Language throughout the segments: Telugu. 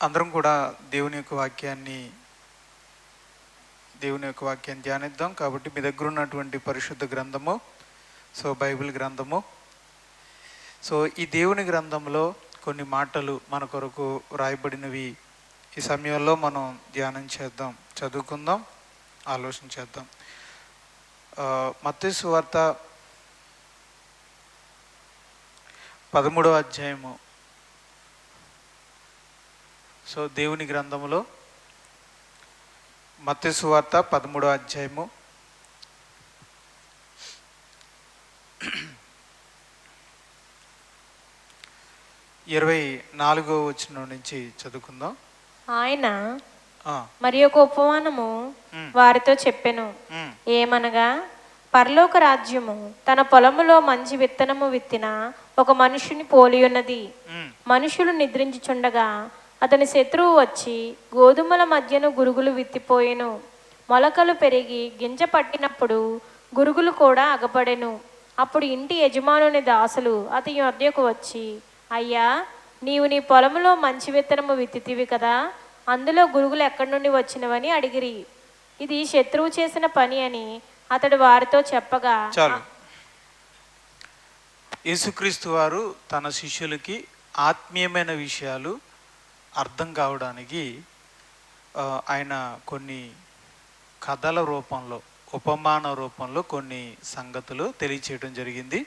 అందరం కూడా దేవుని యొక్క వాక్యాన్ని ధ్యానిద్దాం. కాబట్టి మీ దగ్గర ఉన్నటువంటి పరిశుద్ధ గ్రంథము, బైబిల్ గ్రంథము. ఈ దేవుని గ్రంథంలో కొన్ని మాటలు మన కొరకు రాయబడినవి ఈ సమయంలో మనం ధ్యానం చేద్దాం, చదువుకుందాం, ఆలోచన చేద్దాం. మత్తయి సువార్త 13వ అధ్యాయము. దేవుని గ్రంథంలో మత్తయి సువార్త 13వ అధ్యాయము 24వ వచనం నుంచి చదువుకుందాం. ఆయన మరి ఒక ఉపమానము వారితో చెప్పెను. ఏమనగా, పరలోక రాజ్యము తన పొలములో మంచి విత్తనము విత్తిన ఒక మనుషుని పోలి ఉన్నది. మనుషులు నిద్రించుచుండగా అతని శత్రువు వచ్చి గోధుమల మధ్యను గురుగులు విత్తిపోయెను. మొలకలు పెరిగి గింజ పట్టినప్పుడు గురుగులు కూడా అగపడెను. అప్పుడు ఇంటి యజమానుని దాసులు అతని వద్దకు వచ్చి, అయ్యా, నీవు నీ పొలములో మంచి విత్తనము విత్తితివి కదా, అందులో గురుగులు ఎక్కడి నుండి వచ్చినవని అడిగిరి. ఇది శత్రువు చేసిన పని అని అతడు వారితో చెప్పగా, యేసుక్రీస్తు వారు తన శిష్యులకి ఆత్మీయమైన విషయాలు అర్థం కావడానికి ఆయన కొన్ని కథల రూపంలో, ఉపమాన రూపంలో కొన్ని సంగతులు తెలియచేయడం జరిగింది.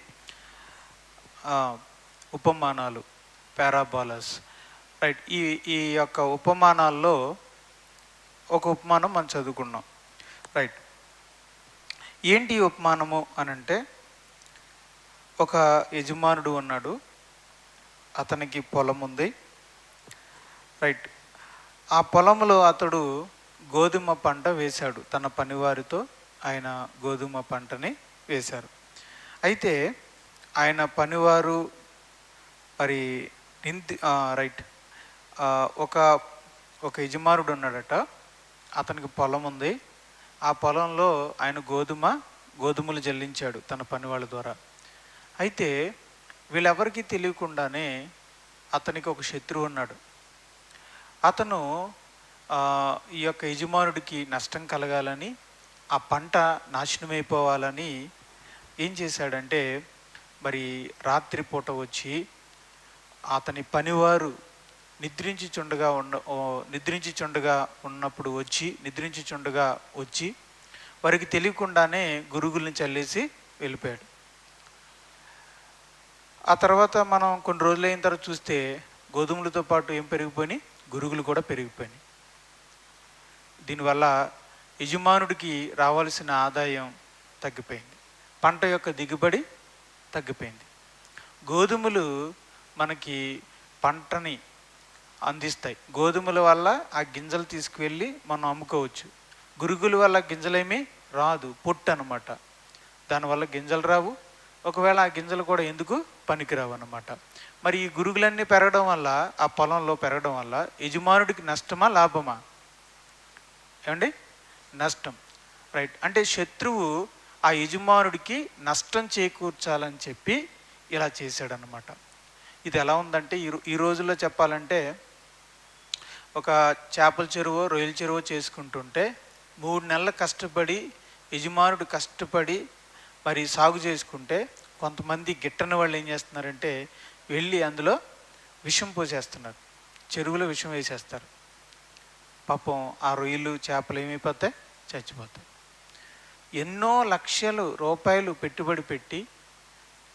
ఉపమానాలు, పారాబోలాస్, రైట్. ఈ యొక్క ఉపమానాల్లో ఒక ఉపమానం మనం చదువుకున్నాం, రైట్. ఏంటి ఉపమానము అని అంటే, ఒక యజమానుడు ఉన్నాడు, అతనికి పొలం ఉంది, రైట్. ఆ పొలంలో అతడు గోధుమ పంట వేశాడు. తన పనివారితో ఆయన గోధుమ పంటని వేశారు. అయితే ఆయన పనివారు మరి రైట్, ఒక యజమానుడు ఉన్నాడట, అతనికి పొలం ఉంది. ఆ పొలంలో ఆయన గోధుమలు జల్లించాడు తన పనివాళ్ళ ద్వారా. అయితే వీళ్ళెవరికీ తెలియకుండానే అతనికి ఒక శత్రువు ఉన్నాడు. అతను ఈ యొక్క యజమానుడికి నష్టం కలగాలని, ఆ పంట నాశనమైపోవాలని ఏం చేశాడంటే, మరి రాత్రిపూట వచ్చి అతని పనివారు నిద్రించుచుండగా వచ్చి వారికి తెలియకుండానే గురుగుల్ని చల్లేసి వెళ్ళిపోయాడు. ఆ తర్వాత మనం కొన్ని రోజులు అయిన తర్వాత చూస్తే గోధుమలతో పాటు ఏం పెరిగిపోయినాయి, గురుగులు కూడా పెరిగిపోయినాయి. దీనివల్ల యజమానుడికి రావాల్సిన ఆదాయం తగ్గిపోయింది, పంట యొక్క దిగుబడి తగ్గిపోయింది. గోధుమలు మనకి పంటని అందిస్తాయి. గోధుమల వల్ల ఆ గింజలు తీసుకువెళ్ళి మనం అమ్ముకోవచ్చు. గురుగుల వల్ల గింజలేమీ రాదు, పొట్టు అనమాట. దానివల్ల గింజలు రావు, ఒకవేళ ఆ గింజలు కూడా ఎందుకు పనికిరావు అన్నమాట. మరి ఈ గురుగులన్నీ పెరగడం వల్ల, ఆ పొలంలో పెరగడం వల్ల యజమానుడికి నష్టమా లాభమా? ఏమండి? నష్టం, రైట్. అంటే శత్రువు ఆ యజమానుడికి నష్టం చేకూర్చాలని చెప్పి ఇలా చేశాడనమాట. ఇది ఎలా ఉందంటే, ఈ రోజుల్లో చెప్పాలంటే, ఒక చేపల చెరువో రొయ్యల చెరువో చేసుకుంటుంటే 3 నెలలు కష్టపడి యజమానుడు కష్టపడి మరి సాగు చేసుకుంటే, కొంతమంది గిట్టని వాళ్ళు ఏం చేస్తున్నారంటే వెళ్ళి అందులో విషం పోసేస్తున్నారు, చెరువులో విషం వేసేస్తారు. పాపం ఆ రొయ్యలు చేపలు ఏమైపోతాయి, చచ్చిపోతాయి. ఎన్నో లక్షల రూపాయలు పెట్టుబడి పెట్టి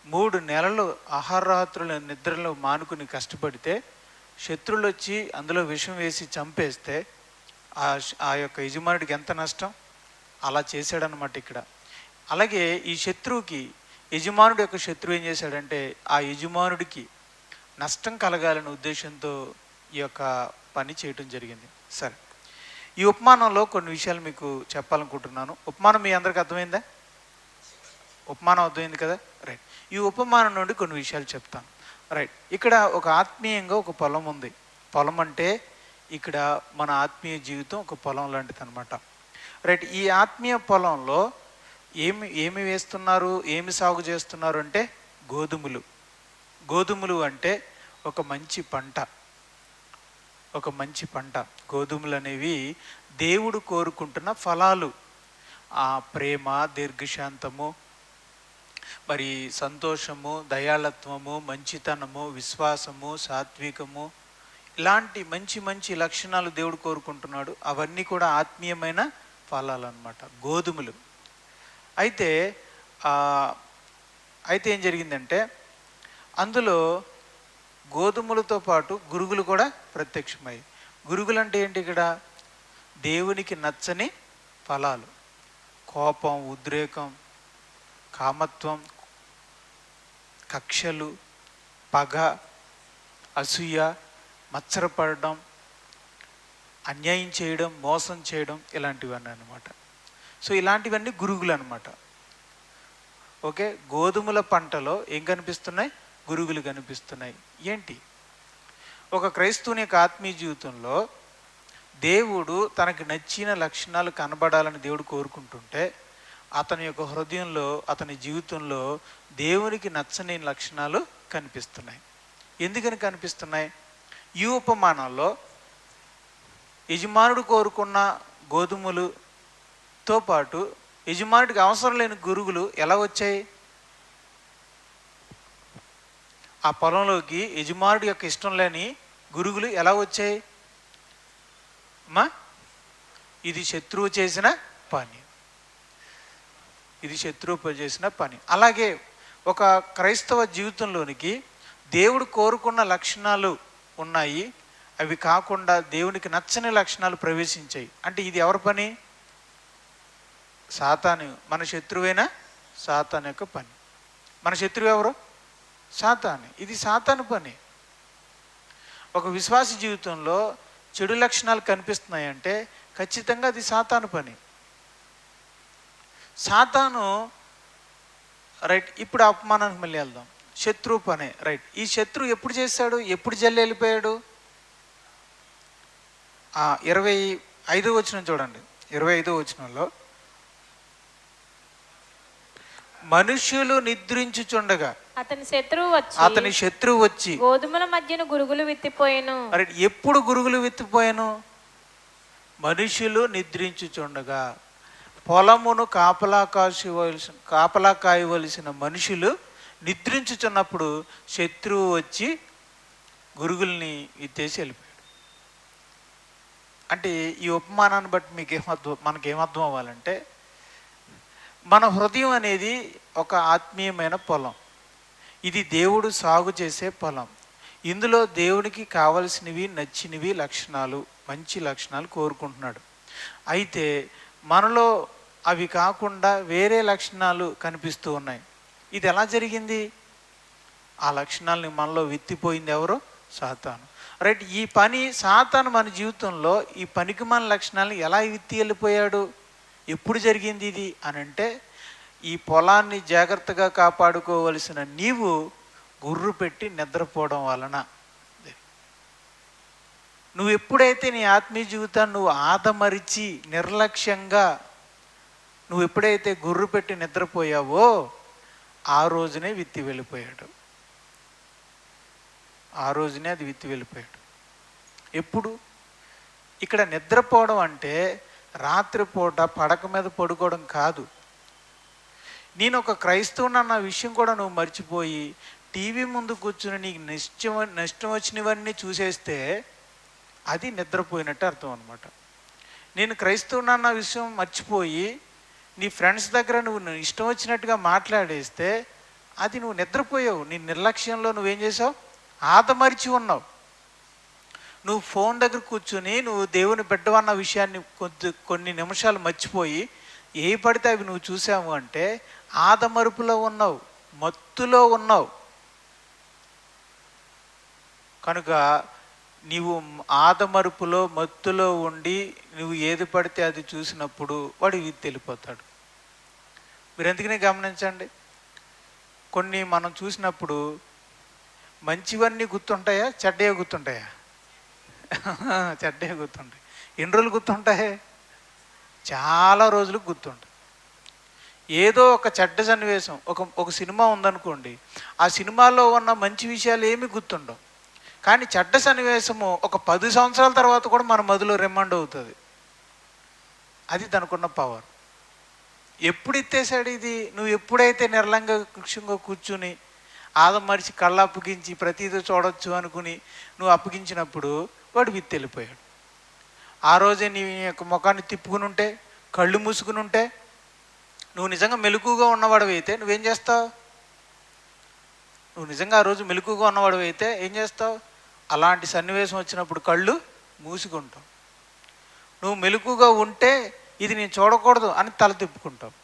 3 నెలలు ఆహారరాత్రుల నిద్రలో మానుకుని కష్టపడితే శత్రువులు వచ్చి అందులో విషం వేసి చంపేస్తే ఆ యొక్క యజమానుడికి ఎంత నష్టం? అలా చేశాడనమాట ఇక్కడ. అలాగే ఈ శత్రువుకి, యజమానుడి యొక్క శత్రువు ఏం చేశాడంటే, ఆ యజమానుడికి నష్టం కలగాలనే ఉద్దేశంతో ఈ యొక్క పని చేయటం జరిగింది. సరే, ఈ ఉపమానంలో కొన్ని విషయాలు మీకు చెప్పాలనుకుంటున్నాను. ఉపమానం మీ అందరికి అర్థమైందా? ఉపమానం అర్థమైంది కదా, రైట్. ఈ ఉపమానం నుండి కొన్ని విషయాలు చెప్తాను, రైట్. ఇక్కడ ఒక ఆత్మీయంగా ఒక పొలం ఉంది. పొలం అంటే ఇక్కడ మన ఆత్మీయ జీవితం ఒక పొలం లాంటిది అనమాట, రైట్. ఈ ఆత్మీయ పొలంలో ఏమి వేస్తున్నారు, ఏమి సాగు చేస్తున్నారు అంటే గోధుమలు. గోధుమలు అంటే ఒక మంచి పంట, ఒక మంచి పంట. గోధుమలు అనేవి దేవుడు కోరుకుంటున్న ఫలాలు. ఆ ప్రేమ, దీర్ఘశాంతము, మరి సంతోషము, దయాళత్వము, మంచితనము, విశ్వాసము, సాత్వికము, ఇలాంటి మంచి మంచి లక్షణాలు దేవుడు కోరుకుంటున్నాడు. అవన్నీ కూడా ఆత్మీయమైన ఫలాలు అన్నమాట, గోధుమలు. అయితే అయితే ఏం జరిగిందంటే అందులో గోధుమలతో పాటు గురుగులు కూడా ప్రత్యక్షమయ్యాయి. గురుగులు అంటే ఏంటి? ఇక్కడ దేవునికి నచ్చని ఫలాలు. కోపం, ఉద్రేకం, కామత్వం, కక్షలు, పగ, అసూయ, మత్సరపడడం, అన్యాయం చేయడం, మోసం చేయడం, ఇలాంటివన్నీ అన్నమాట. సో ఇలాంటివన్నీ గురుగులు అన్నమాట. ఓకే, గోధుమల పంటలో ఏం కనిపిస్తున్నాయి? గురుగులు కనిపిస్తున్నాయి. ఏంటి? ఒక క్రైస్తవుని యొక్క ఆత్మీయ జీవితంలో దేవుడు తనకి నచ్చిన లక్షణాలు కనబడాలని దేవుడు కోరుకుంటుంటే అతని యొక్క హృదయంలో, అతని జీవితంలో దేవునికి నచ్చని లక్షణాలు కనిపిస్తున్నాయి. ఎందుకని కనిపిస్తున్నాయి? ఈ ఉపమానంలో యజమానుడు కోరుకున్న గోధుమలతో పాటు యజమానుడికి అవసరం లేని గురుగులు ఎలా వచ్చాయి? ఆ పొలంలోకి యజమానుడి యొక్క ఇష్టం లేని గురుగులు ఎలా వచ్చాయి? ఇది శత్రువు చేసిన పని. ఇది శత్రువు చేసిన పని. అలాగే ఒక క్రైస్తవ జీవితంలోనికి దేవుడు కోరుకున్న లక్షణాలు ఉన్నాయి, అవి కాకుండా దేవునికి నచ్చని లక్షణాలు ప్రవేశించాయి. అంటే ఇది ఎవరి పని? సాతాను. మన శత్రువైన సాతాను యొక్క పని. మన శత్రువు ఎవరు? సాతాను. ఇది సాతాను పని. ఒక విశ్వాస జీవితంలో చెడు లక్షణాలు కనిపిస్తున్నాయంటే ఖచ్చితంగా అది సాతాను పని. సాతాను రైట్. ఇప్పుడు అపమానానికి మళ్ళీ వెళ్దాం. శత్రువు పనే రైట్. ఈ శత్రువు ఎప్పుడు చేశాడు? ఎప్పుడు జల్లి వెళ్ళిపోయాడు? 25వ వచనం చూడండి. 25వ వచనంలో మనుష్యులు నిద్రించుచుండగా అతని శత్రువు వచ్చి గోధుమల మధ్యన గురుగులు విత్తిపోయాను. ఎప్పుడు గురుగులు విత్తిపోయాను? మనుషులు నిద్రించుచుండగా. పొలమును కాపలా కాయవలసిన మనుషులు నిద్రించుచున్నప్పుడు శత్రువు వచ్చి గురుగుల్ని విత్తేసి వెళ్ళిపోయాడు. అంటే ఈ ఉపమానాన్ని బట్టి మనకేమర్థం అవ్వాలంటే, మన హృదయం అనేది ఒక ఆత్మీయమైన పొలం. ఇది దేవుడు సాగు చేసే పొలం. ఇందులో దేవునికి కావలసినవి, నచ్చినవి లక్షణాలు, మంచి లక్షణాలు కోరుకుంటున్నాడు. అయితే మనలో అవి కాకుండా వేరే లక్షణాలు కనిపిస్తూ ఉన్నాయి. ఇది ఎలా జరిగింది? ఆ లక్షణాలని మనలో విత్తిపోయింది ఎవరు? సాతాను. రైట్. ఈ పని సాతాను మన జీవితంలో ఈ పనికిమాల లక్షణాలను ఎలా విత్తి వెళ్ళిపోయాడు? ఎప్పుడు జరిగింది ఇది అని అంటే, ఈ పొలాన్ని జాగ్రత్తగా కాపాడుకోవలసిన నీవు గుర్రు పెట్టి నిద్రపోవడం వలన. నువ్వు ఎప్పుడైతే నీ ఆత్మీయ జీవితాన్ని నువ్వు ఆదమరిచి నిర్లక్ష్యంగా నువ్వు ఎప్పుడైతే గుర్రు పెట్టి నిద్రపోయావో ఆ రోజునే విత్తి వెళ్ళిపోయాడు. ఆ రోజునే అది విత్తి వెళ్ళిపోయాడు. ఎప్పుడు? ఇక్కడ నిద్రపోవడం అంటే రాత్రిపూట పడక మీద పడుకోవడం కాదు. నేను ఒక క్రైస్తవుని అన్న విషయం కూడా నువ్వు మర్చిపోయి టీవీ ముందు కూర్చుని నీకు నష్టం వచ్చినవన్నీ చూసేస్తే అది నిద్రపోయినట్టు అర్థం అనమాట. నేను క్రైస్తవుని అన్న విషయం మర్చిపోయి నీ ఫ్రెండ్స్ దగ్గర నువ్వు ఇష్టం వచ్చినట్టుగా మాట్లాడేస్తే అది నువ్వు నిద్రపోయావు. నీ నిర్లక్ష్యంలో నువ్వేం చేసావు? ఆదమరిచి ఉన్నావు. నువ్వు ఫోన్ దగ్గర కూర్చుని నువ్వు దేవుని బిడ్డవన్న విషయాన్ని కొన్ని నిమిషాలు మర్చిపోయి ఏ పడితే అవి నువ్వు చూసావు అంటే ఆదమరుపులో ఉన్నావు, మత్తులో ఉన్నావు. కనుక నీవు ఆదమరుపులో, మత్తులో ఉండి నువ్వు ఏది పడితే అది చూసినప్పుడు వాడు వెళ్ళిపోతాడు. మీరు ఎందుకనే గమనించండి, కొన్ని మనం చూసినప్పుడు మంచివన్నీ గుర్తుంటాయా, చెడ్డయే గుర్తుంటాయా? చెడ్డయే గుర్తుంటాయి. ఎన్ని రోజులు గుర్తుంటాయి? చాలా రోజులు గుర్తుంటాయి. ఏదో ఒక చెడ్డ సన్నివేశం, ఒక సినిమా ఉందనుకోండి, ఆ సినిమాలో ఉన్న మంచి విషయాలు ఏమీ గుర్తుండవు. కానీ చెడ్డ సన్నివేశము ఒక 10 సంవత్సరాల తర్వాత కూడా మన మదిలో రిమైండ్ అవుతుంది. అది దానికున్న పవర్. ఎప్పుడు ఎత్తేసాడు ఇది? నువ్వు ఎప్పుడైతే నిర్లంగా వృక్షంగా కూర్చుని మరిచి కళ్ళు అప్పగించి ప్రతిదీ చూడొచ్చు అనుకుని నువ్వు అప్పగించినప్పుడు వాడు వెళ్ళిపోయాడు. ఆ రోజే నీ యొక్క ముఖాన్ని తిప్పుకుని ఉంటే, కళ్ళు మూసుకుని ఉంటే, నువ్వు నిజంగా మెలకుగా ఉన్నవాడు అయితే నువ్వేం చేస్తావు? నువ్వు నిజంగా ఆ రోజు మెలకుగా ఉన్నవాడు అయితే ఏం చేస్తావు? అలాంటి సన్నివేశం వచ్చినప్పుడు కళ్ళు మూసుకుంటావు. నువ్వు మెలకుగా ఉంటే ఇది నేను చూడకూడదు అని తల తిప్పుకుంటావు.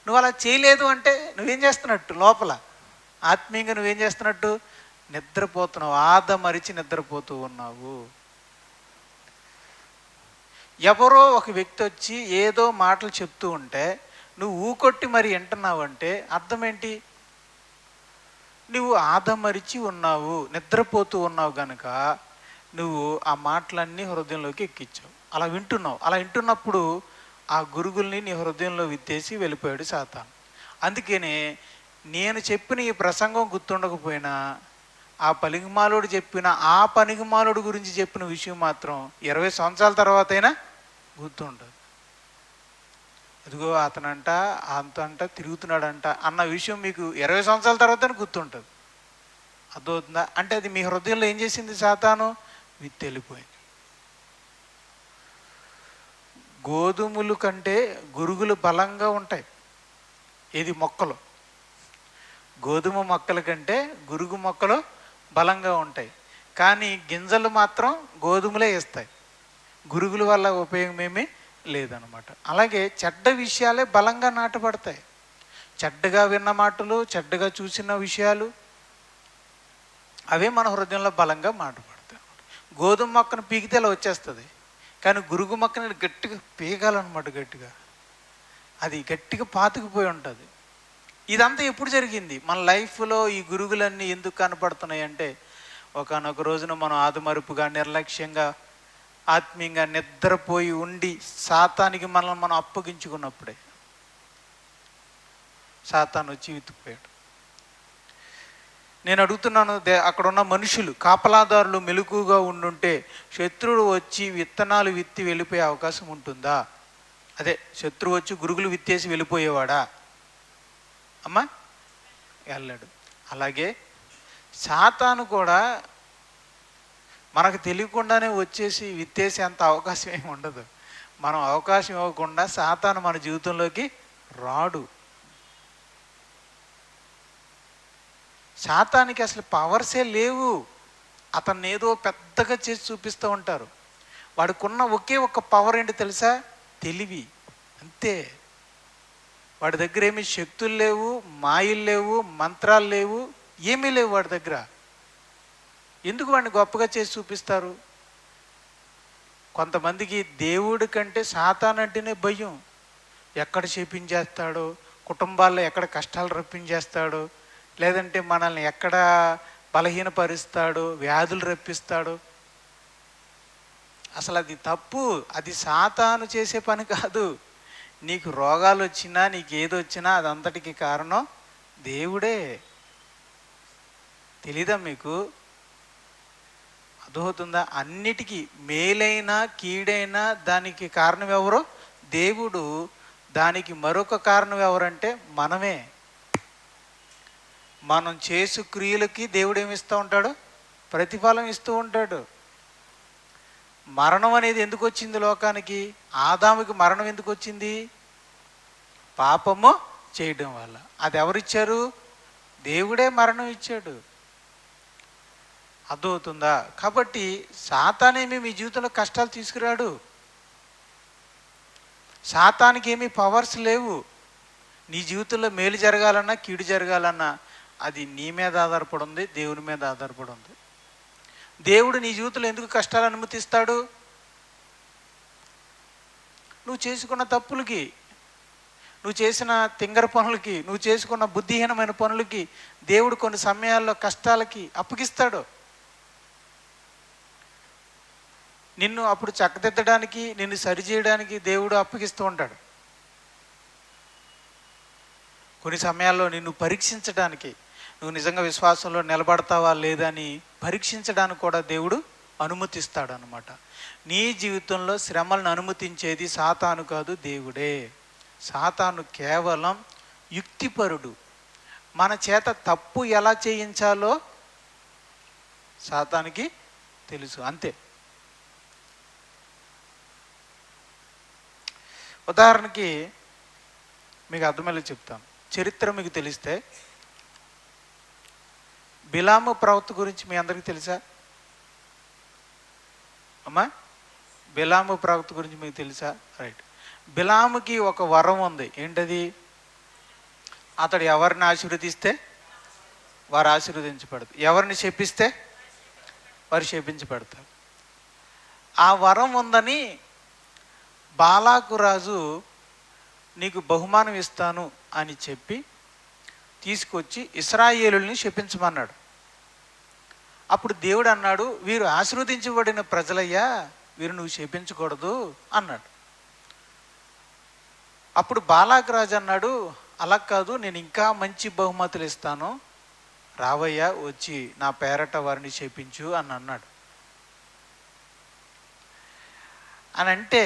నువ్వు అలా చేయలేదు అంటే నువ్వేం చేస్తున్నట్టు? లోపల ఆత్మీయంగా నువ్వేం చేస్తున్నట్టు? నిద్రపోతున్నావు, ఆదమరిచి నిద్రపోతూ ఉన్నావు. ఎవరో ఒక వ్యక్తి వచ్చి ఏదో మాటలు చెప్తూ ఉంటే నువ్వు ఊకొట్టి మరి వింటున్నావు అంటే అర్థం ఏంటి? నువ్వు ఆదమరిచి ఉన్నావు, నిద్రపోతూ ఉన్నావు కనుక నువ్వు ఆ మాటలన్నీ హృదయంలోకి ఎక్కించావు. అలా వింటున్నావు. అలా వింటున్నప్పుడు ఆ గురుగుల్ని నీ హృదయంలో విత్తేసి వెళ్ళిపోయాడు సాతాను. అందుకనే నేను చెప్పిన ఈ ప్రసంగం గుర్తుండకపోయినా ఆ పనికిమాలోడు చెప్పిన ఆ పనికిమాలోడు గురించి చెప్పిన విషయం మాత్రం 20 సంవత్సరాల తర్వాత అయినా గుర్తుండదు. ఇదిగో అతనంట అంతంట తిరుగుతున్నాడంట అన్న విషయం మీకు 20 సంవత్సరాల తర్వాతనే గుర్తుంటుంది. అర్థమవుతుందా? అంటే అది మీ హృదయంలో ఏం చేసింది? సాతాను వెళ్ళిపోయింది. గోధుమలు కంటే గురుగులు బలంగా ఉంటాయి. ఇది మొక్కలు, గోధుమ మొక్కల కంటే గురుగు మొక్కలు బలంగా ఉంటాయి. కానీ గింజలు మాత్రం గోధుమలే ఇస్తాయి. గురుగుల వల్ల ఉపయోగం ఏమీ లేదనమాట. అలాగే చెడ్డ విషయాలే బలంగా నాటబడతాయి. చెడ్డగా విన్న మాటలు, చెడ్డగా చూసిన విషయాలు అవే మన హృదయంలో బలంగా నాటబడతాయి. గోధుమ మొక్కను పీకితే అలా వచ్చేస్తుంది. కానీ గురుగు మొక్కని గట్టిగా పీకాలన్నమాట. గట్టిగా అది గట్టిగా పాతుకుపోయి ఉంటుంది. ఇదంతా ఎప్పుడు జరిగింది? మన లైఫ్లో ఈ గురుగులన్నీ ఎందుకు కనపడుతున్నాయి అంటే ఒకానొక రోజున మనం ఆదమరుపుగా, నిర్లక్ష్యంగా, ఆత్మీయంగా నిద్రపోయి ఉండి సాతానికి మనల్ని మనం అప్పగించుకున్నప్పుడే సాతాను వచ్చి విత్తుకుపోయాడు. నేను అడుగుతున్నాను, అక్కడ ఉన్న మనుషులు, కాపలాదారులు మెలకుగా ఉండుంటే శత్రువుడు వచ్చి విత్తనాలు విత్తి వెళ్ళిపోయే అవకాశం ఉంటుందా? అదే శత్రువు వచ్చి గురుగులు విత్తేసి వెళ్ళిపోయేవాడా? అమ్మా వెళ్ళాడు. అలాగే సాతాను కూడా మనకు తెలియకుండానే వచ్చేసి విత్తేసి అంత అవకాశం ఏమి ఉండదు. మనం అవకాశం ఇవ్వకుండా సాతాను మన జీవితంలోకి రాడు. సాతానికి అసలు పవర్సే లేవు. అతన్ని ఏదో పెద్దగా చేసి చూపిస్తూ ఉంటారు. వాడికున్న ఒకే ఒక్క పవర్ ఏంటి తెలుసా? తెలివి, అంతే. వాడి దగ్గర ఏమీ శక్తులు లేవు, మాయలు లేవు, మంత్రాలు లేవు, ఏమీ లేవు వాడి దగ్గర. ఎందుకు వాడిని గొప్పగా చేసి చూపిస్తారు? కొంతమందికి దేవుడి కంటే సాతాను అంటేనే భయం. ఎక్కడ చేపించేస్తాడో, కుటుంబాల్లో ఎక్కడ కష్టాలు రప్పించేస్తాడో, లేదంటే మనల్ని ఎక్కడ బలహీనపరుస్తాడో, వ్యాధులు రప్పిస్తాడో. అసలు అది తప్పు. అది సాతాను చేసే పని కాదు. నీకు రోగాలు వచ్చినా, నీకు ఏది వచ్చినా అదంతటికి కారణం దేవుడే. తెలీదా మీకు? అర్థమవుతుందా? అన్నిటికీ మేలైనా కీడైనా దానికి కారణం ఎవరు? దేవుడు. దానికి మరొక కారణం ఎవరంటే మనమే. మనం చేసు క్రియలకి దేవుడు ఏమిస్తూ ఉంటాడు? ప్రతిఫలం ఇస్తూ ఉంటాడు. మరణం అనేది ఎందుకు వచ్చింది లోకానికి? ఆదాముకి మరణం ఎందుకు వచ్చింది? పాపము చేయడం వల్ల. అది ఎవరిచ్చారు? దేవుడే మరణం ఇచ్చాడు. అర్థమవుతుందా? కాబట్టి సాతానేమి మీ జీవితంలో కష్టాలు తీసుకురాడు. సాతానికి ఏమీ పవర్స్ లేవు. నీ జీవితంలో మేలు జరగాలన్నా కీడు జరగాలన్నా అది నీ మీద ఆధారపడి ఉంది, దేవుని మీద ఆధారపడి ఉంది. దేవుడు నీ జీవితంలో ఎందుకు కష్టాలు అనుమతిస్తాడు? నువ్వు చేసుకున్న తప్పులకి, నువ్వు చేసిన తింగర పనులకి, నువ్వు చేసుకున్న బుద్ధిహీనమైన పనులకి దేవుడు కొన్ని సమయాల్లో కష్టాలకి అప్పగిస్తాడు. నిన్ను అప్పుడు చక్కదిద్దడానికి, నిన్ను సరిచేయడానికి దేవుడు అప్పగిస్తూ ఉంటాడు. కొన్ని సమయాల్లో నిన్ను పరీక్షించడానికి, నువ్వు నిజంగా విశ్వాసంలో నిలబడతావా లేదని పరీక్షించడానికి కూడా దేవుడు అనుమతిస్తాడు అన్నమాట. నీ జీవితంలో శ్రమలను అనుమతించేది సాతాను కాదు, దేవుడే. సాతాను కేవలం యుక్తిపరుడు. మన చేత తప్పు ఎలా చేయించాలో సాతానికి తెలుసు, అంతే. ఉదాహరణకి మీకు అర్థమయ్యేలా చెప్తాను. చరిత్ర మీకు తెలిస్తే బిలాము ప్రవక్త గురించి మీ అందరికీ తెలుసా అమ్మా? బిలాము ప్రవక్త గురించి మీకు తెలుసా? రైట్. బిలాముకి ఒక వరం ఉంది. ఏంటది? అతడు ఎవరిని ఆశీర్వదిస్తే వారు ఆశీర్వదించబడతారు, ఎవరిని శపిస్తే వారు శపించబడతారు. ఆ వరం ఉందని బాలాకు రాజు నీకు బహుమానం ఇస్తాను అని చెప్పి తీసుకొచ్చి ఇశ్రాయేలుల్ని శపించమన్నాడు. అప్పుడు దేవుడు అన్నాడు, వీరు ఆశీర్వదించబడిన ప్రజలయ్యా, వీరు నువ్వు శపించకూడదు అన్నాడు. అప్పుడు బాలాకు రాజు అన్నాడు, అలా కాదు, నేను ఇంకా మంచి బహుమతులు ఇస్తాను, రావయ్యా వచ్చి నా పేరట వారిని శపించు అని అన్నాడు. అని అంటే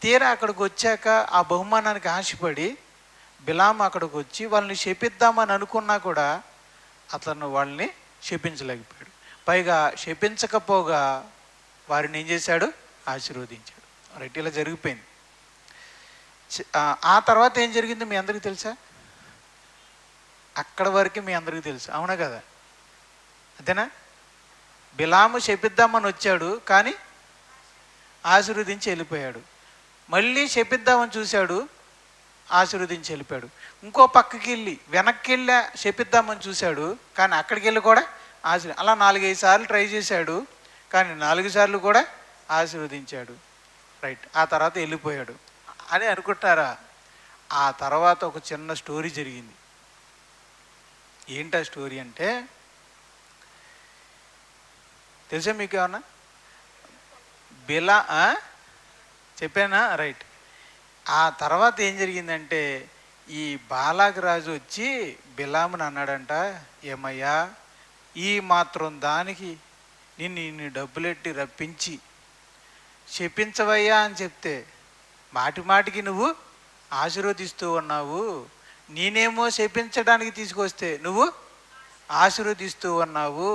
తీరా అక్కడికి వచ్చాక ఆ బహుమానానికి ఆశపడి బిలాము అక్కడికి వచ్చి వాళ్ళని శపిద్దామని అనుకున్నా కూడా అతను వాళ్ళని శపించలేకపోయాడు. పైగా శపించకపోగా వారిని ఏం చేశాడు? ఆశీర్వదించాడు. రైట్, ఇలా జరిగిపోయింది. ఆ తర్వాత ఏం జరిగిందో మీ అందరికీ తెలుసా? అక్కడ వరకు మీ అందరికీ తెలుసు, అవునా కదా? అంతేనా? బిలాము శపిద్దామని వచ్చాడు, కానీ ఆశీర్వదించి వెళ్ళిపోయాడు. మళ్ళీ శపిద్దామని చూశాడు, ఆశీర్వదించి వెళ్ళిపోయాడు. ఇంకో పక్కకి వెళ్ళి వెనక్కి వెళ్ళి శపిద్దామని చూశాడు, కానీ అక్కడికి వెళ్ళి కూడా అలా 4-5 సార్లు ట్రై చేశాడు, కానీ 4 సార్లు కూడా ఆశీర్వదించాడు. రైట్, ఆ తర్వాత వెళ్ళిపోయాడు అని అనుకుంటారా? ఆ తర్వాత ఒక చిన్న స్టోరీ జరిగింది. ఏంటా స్టోరీ అంటే తెలుసా మీకు ఏమన్నా? చెప్పానా? రైట్. ఆ తర్వాత ఏం జరిగిందంటే ఈ బాలాకు రాజు వచ్చి బిలాముని అన్నాడంట, ఏమయ్యా, ఈ మాత్రం దానికి నిన్ను డబ్బులెట్టి రప్పించి శపించవయ్యా అని చెప్తే మాటి మాటికి నువ్వు ఆశీర్వదిస్తూ ఉన్నావు, నేనేమో శపించడానికి తీసుకొస్తే నువ్వు ఆశీర్వదిస్తూ ఉన్నావు,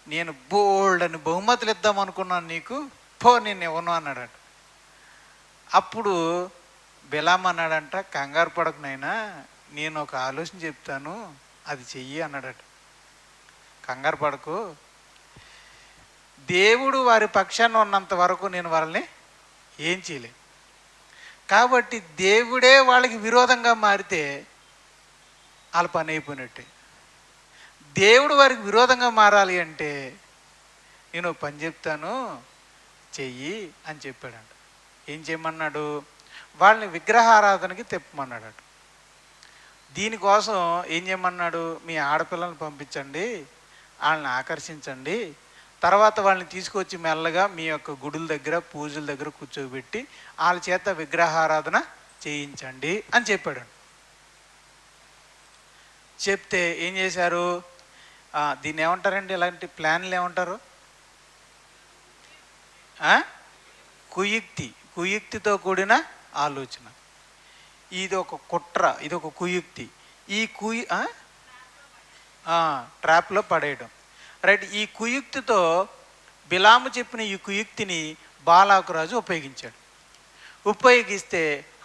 నేను బోల్డ్ అని బహుమతులు ఇద్దాం అనుకున్నాను నీకు, పో నేను ఇవ్వను అన్నాడట. అప్పుడు బిలాము అన్నాడంట, కంగారు పడకు నాయనా, నేను ఒక ఆలోచన చెప్తాను, అది చెయ్యి అన్నాడట. కంగారు పడకు, దేవుడు వారి పక్షాన ఉన్నంత వరకు నేను వాళ్ళని ఏం చేయలే, కాబట్టి దేవుడే వాళ్ళకి విరోధంగా మారితే వాళ్ళ పని అయిపోయినట్టే. దేవుడు వారికి విరోధంగా మారాలి అంటే నేను పని చెప్తాను, చెయ్యి అని చెప్పాడంట. ఏం చేయమన్నాడు? వాళ్ళని విగ్రహారాధనకి తెప్పమన్నాడట. దీనికోసం ఏం చేయమన్నాడు? మీ ఆడపిల్లల్ని పంపించండి, వాళ్ళని ఆకర్షించండి, తర్వాత వాళ్ళని తీసుకొచ్చి మెల్లగా మీ యొక్క గుడుల దగ్గర పూజల దగ్గర కూర్చోబెట్టి వాళ్ళ చేత విగ్రహారాధన చేయించండి అని చెప్పాడు. చెప్తే ఏం చేశారు? దీన్ని ఏమంటారండి? ఇలాంటి ప్లాన్లు ఏమంటారు? కుయుక్తితో కూడిన ఆలోచన. ఇది ఒక కుట్ర, ఇది ఒక కుయుక్తి. ఈ ట్రాప్లో పడేయడం. రైట్. ఈ కుయుక్తితో బిలాము చెప్పిన ఈ కుయుక్తిని బాలాకు రాజు ఉపయోగించాడు. ఉపయోగిస్తే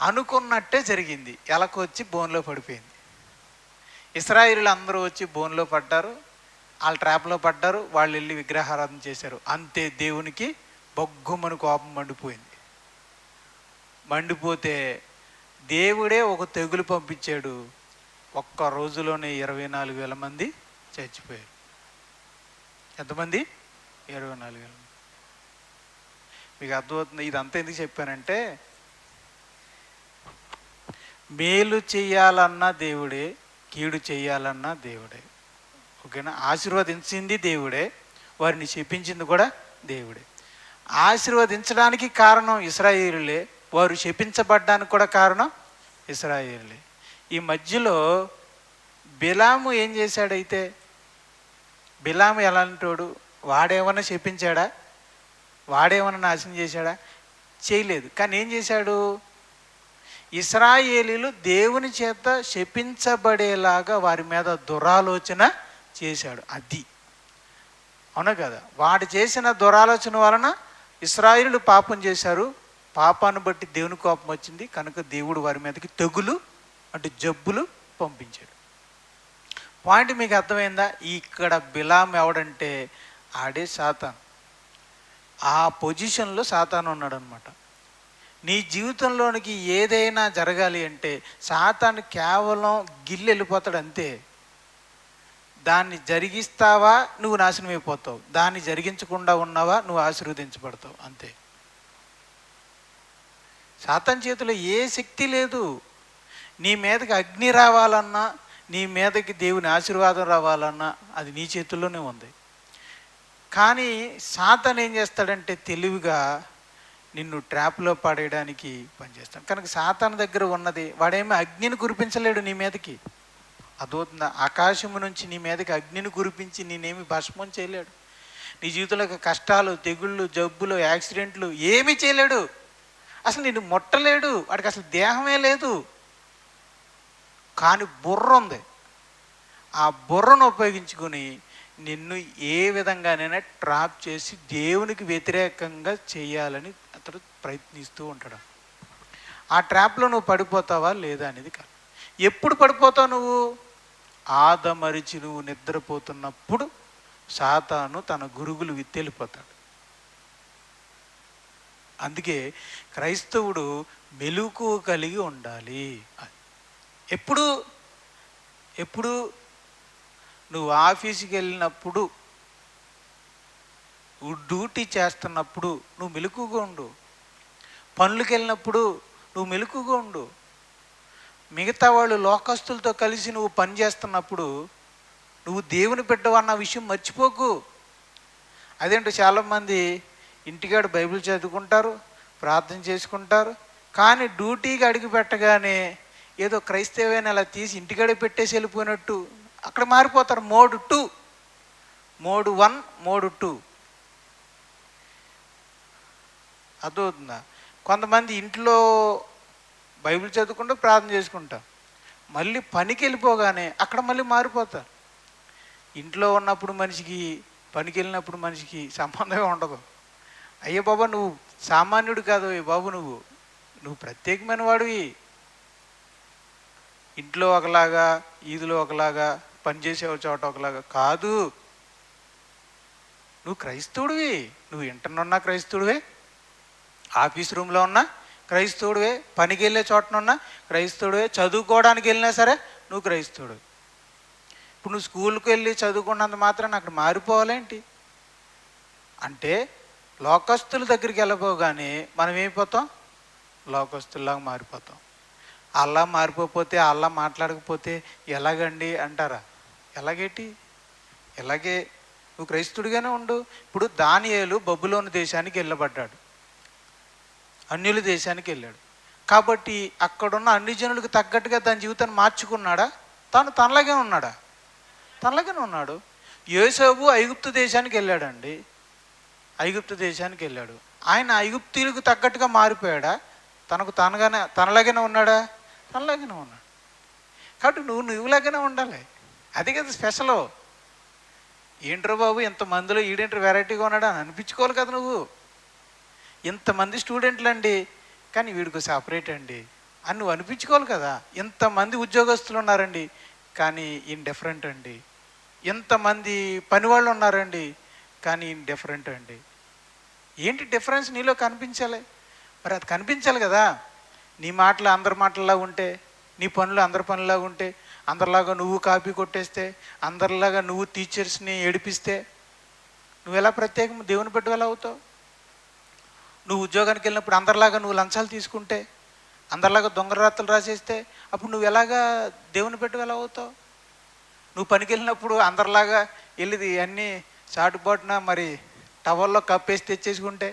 అనుకున్నట్టే జరిగింది. ఎలకొచ్చి బోన్లో పడిపోయింది. ఇశ్రాయేలీయులు అందరూ వచ్చి బోన్లో పడ్డారు, వాళ్ళ ట్రాప్లో పడ్డారు, వాళ్ళు వెళ్ళి విగ్రహారాధన చేశారు. అంతే, దేవునికి బొగ్గుమని కోపం మండిపోయింది. మండిపోతే దేవుడే ఒక తెగులు పంపించాడు. ఒక్క రోజులోనే 24,000 మంది చచ్చిపోయారు. ఎంతమంది? 24,000 మంది. మీకు అర్థమవుతుంది? ఇదంతా ఎందుకు చెప్పానంటే, మేలు చెయ్యాలన్నా దేవుడే, కీడు చెయ్యాలన్నా దేవుడే. ఓకేనా? ఆశీర్వదించింది దేవుడే, వారిని శపించింది కూడా దేవుడే. ఆశీర్వదించడానికి కారణం ఇశ్రాయేలులే, వారు శపించబడ్డానికి కూడా కారణం ఇశ్రాయేలులే. ఈ మధ్యలో బిలాము ఏం చేశాడైతే? బిలాము ఎలాంటోడు? వాడేమన్నా శపించాడా? వాడేమన్నా నాశనం చేశాడా? చేయలేదు. కానీ ఏం చేశాడు? ఇశ్రాయేలీలు దేవుని చేత శపించబడేలాగా వారి మీద దురాలోచన చేశాడు. అది అవునా కదా? వాడు చేసిన దురాలోచన వలన ఇశ్రాయేలీలు పాపం చేశారు. పాపాన్ని బట్టి దేవుని కోపం వచ్చింది కనుక దేవుడు వారి మీదకి తెగులు అంటే జబ్బులు పంపించాడు. పాయింట్ మీకు అర్థమైందా? ఇక్కడ బిలాం ఎవడంటే ఆడే సాతాను. ఆ పొజిషన్లో సాతాను ఉన్నాడు అనమాట. నీ జీవితంలోనికి ఏదైనా జరగాలి అంటే సాతాను కేవలం గిల్లి వెళ్ళిపోతాడు అంతే. దాన్ని జరిగిస్తావా నువ్వు నాశనం అయిపోతావు, దాన్ని జరిగించకుండా ఉన్నావా నువ్వు ఆశీర్వదించబడతావు అంతే. సాతాను చేతిలో ఏ శక్తి లేదు. నీ మీదకి అగ్ని రావాలన్నా, నీ మీదకి దేవుని ఆశీర్వాదం రావాలన్నా అది నీ చేతుల్లోనే ఉంది. కానీ సాతాను ఏం చేస్తాడంటే తెలివిగా నిన్ను ట్రాప్లో పడేయడానికి పనిచేస్తాడు. కనుక సాతాను దగ్గర ఉన్నది, వాడేమీ అగ్నిని కురిపించలేడు నీ మీదకి. అదవుతుందా? ఆకాశము నుంచి నీ మీదకి అగ్నిని కురిపించి నేనేమి భస్మం చేయలేడు. నీ జీవితంలో కష్టాలు, తెగుళ్ళు, జబ్బులు, యాక్సిడెంట్లు ఏమీ చేయలేడు. అసలు నిన్ను ముట్టలేడు. వాడికి అసలు దేహమే లేదు. కానీ బుర్ర ఉంది. ఆ బుర్రను ఉపయోగించుకొని నిన్ను ఏ విధంగానైనా ట్రాప్ చేసి దేవునికి వ్యతిరేకంగా చేయాలని అతడు ప్రయత్నిస్తూ ఉంటాడు. ఆ ట్రాప్లో నువ్వు పడిపోతావా లేదా అనేది కాదు. ఎప్పుడు పడిపోతావు నువ్వు? ఆదమరిచి నువ్వు నిద్రపోతున్నప్పుడు సాతాను తన గురుగులు విత్తెళ్ళిపోతాడు. అందుకే క్రైస్తవుడు మెలకువ కలిగి ఉండాలి. ఎప్పుడు ఎప్పుడు నువ్వు ఆఫీస్కి వెళ్ళినప్పుడు, డ్యూటీ చేస్తున్నప్పుడు నువ్వు మెలకువగా ఉండు. పనులకు వెళ్ళినప్పుడు నువ్వు మెలకువగా ఉండు. మిగతా వాళ్ళు లోకస్తులతో కలిసి నువ్వు పని చేస్తున్నప్పుడు నువ్వు దేవుని బిడ్డవన్న విషయం మర్చిపోకు. అదేంటో చాలామంది ఇంటికాడ బైబిల్ చదువుకుంటారు, ప్రార్థన చేసుకుంటారు, కానీ డ్యూటీకి అడుగు పెట్టగానే ఏదో క్రైస్తవేని అలా తీసి ఇంటికాడే పెట్టేసి వెళ్ళిపోయినట్టు అక్కడ మారిపోతారు. మోడ్ 2, మోడ్ 1, మోడ్ 2 అర్థమవుతుందా? కొంతమంది ఇంట్లో బైబిల్ చదువుకుంటూ ప్రార్థన చేసుకుంటారు, మళ్ళీ పనికి వెళ్ళిపోగానే అక్కడ మళ్ళీ మారిపోతారు. ఇంట్లో ఉన్నప్పుడు మనిషికి, పనికి వెళ్ళినప్పుడు మనిషికి సంబంధమే ఉండదు. అయ్యో బాబా నువ్వు సామాన్యుడు కాదు బాబు, నువ్వు ప్రత్యేకమైన వాడివి. ఇంట్లో ఒకలాగా, ఈదులో ఒకలాగా, పనిచేసే చోట ఒకలాగా కాదు. నువ్వు క్రైస్తవుడివి. నువ్వు ఇంటర్లో ఉన్నా క్రైస్తవుడివే, ఆఫీస్ రూమ్లో ఉన్నా క్రైస్తవుడివే, పనికి వెళ్ళే చోటనున్నా క్రైస్తవుడివే, చదువుకోవడానికి వెళ్ళినా సరే నువ్వు క్రైస్తవుడు. ఇప్పుడు నువ్వు స్కూల్కి వెళ్ళి చదువుకున్నంత మాత్రాన అక్కడ మారిపోవాలేంటి? అంటే లోకస్తుల దగ్గరికి వెళ్ళిపోగానే మనం ఏమైపోతాం? లోకస్తుల్లాగా మారిపోతాం. అల్లా మారిపోతే, అల్లా మాట్లాడకపోతే ఎలాగండి అంటారా? ఎలాగేటి? ఎలాగే నువ్వు క్రైస్తుడిగానే ఉండు. ఇప్పుడు దానియేలు బబులోను దేశానికి వెళ్ళబడ్డాడు, అన్యుల దేశానికి వెళ్ళాడు. కాబట్టి అక్కడున్న అన్ని జనులకు తగ్గట్టుగా దాని జీవితాన్ని మార్చుకున్నాడా? తనలాగే ఉన్నాడా? తనలాగానే ఉన్నాడు. యోసేపు ఐగుప్తు దేశానికి వెళ్ళాడండి, ఐగుప్తు దేశానికి వెళ్ళాడు. ఆయన ఐగుప్తీయులకు తగ్గట్టుగా మారిపోయాడా? తనలాగానే ఉన్నాడా? తనలాగానే ఉన్నాడు. కాబట్టి నువ్వులాగానే ఉండాలి. అది కదా స్పెషల్. ఏంట్రో బాబు ఇంతమందిలో ఈడేంట్రో వెరైటీగా ఉన్నాడా అని అనిపించుకోవాలి కదా నువ్వు. ఇంతమంది స్టూడెంట్లు అండి, కానీ వీడికి సపరేట్ అండి అని నువ్వు అనిపించుకోవాలి కదా. ఇంతమంది ఉద్యోగస్తులు ఉన్నారండి, కానీ ఈయన డిఫరెంట్ అండి. ఇంతమంది పని వాళ్ళు ఉన్నారండి, కానీ ఈయన డిఫరెంట్ అండి. ఏంటి డిఫరెన్స్ నీలో కనిపించాలి. మరి అది కనిపించాలి కదా. నీ మాటలు అందరి మాటల్లా ఉంటే, నీ పనులు అందరి పనులాగా ఉంటే, అందరిలాగా నువ్వు కాపీ కొట్టేస్తే, అందరిలాగా నువ్వు టీచర్స్ని ఏడిపిస్తే నువ్వు ఎలా ప్రత్యేకం దేవుని బిడ్డ ఎలా అవుతావు? నువ్వు ఉద్యోగానికి వెళ్ళినప్పుడు అందరిలాగా నువ్వు లంచాలు తీసుకుంటే, అందరిలాగా దొంగ రాత్రులు రాసేస్తే అప్పుడు నువ్వు ఎలాగా దేవుని బిడ్డ ఎలా అవుతావు? నువ్వు పనికి వెళ్ళినప్పుడు అందరిలాగా వెళ్ళి అన్నీ చాటుబాటున మరి టవల్లో కప్పేసి తెచ్చేసుకుంటే